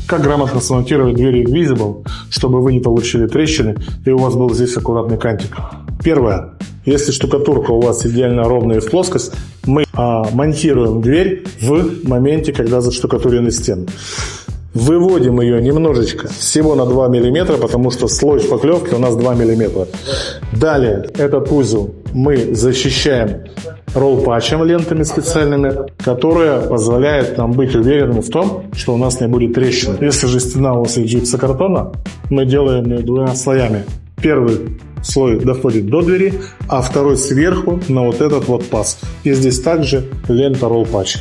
Как грамотно смонтировать двери Invisible, чтобы вы не получили трещины и у вас был здесь аккуратный кантик. Первое. Если штукатурка у вас идеально ровная и в плоскость, мы монтируем дверь в моменте, когда заштукатурены стены. Выводим ее немножечко, всего на 2 мм, потому что слой шпаклевки у нас 2 мм. Далее этот узел мы защищаем ролл-патчем, лентами специальными, которая позволяет нам быть уверенными в том, что у нас не будет трещин. Если же стена у нас из гипсокартона, мы делаем ее 2 слоями. Первый слой доходит до двери, а второй сверху на вот этот вот паз. И здесь также лента ролл-патч.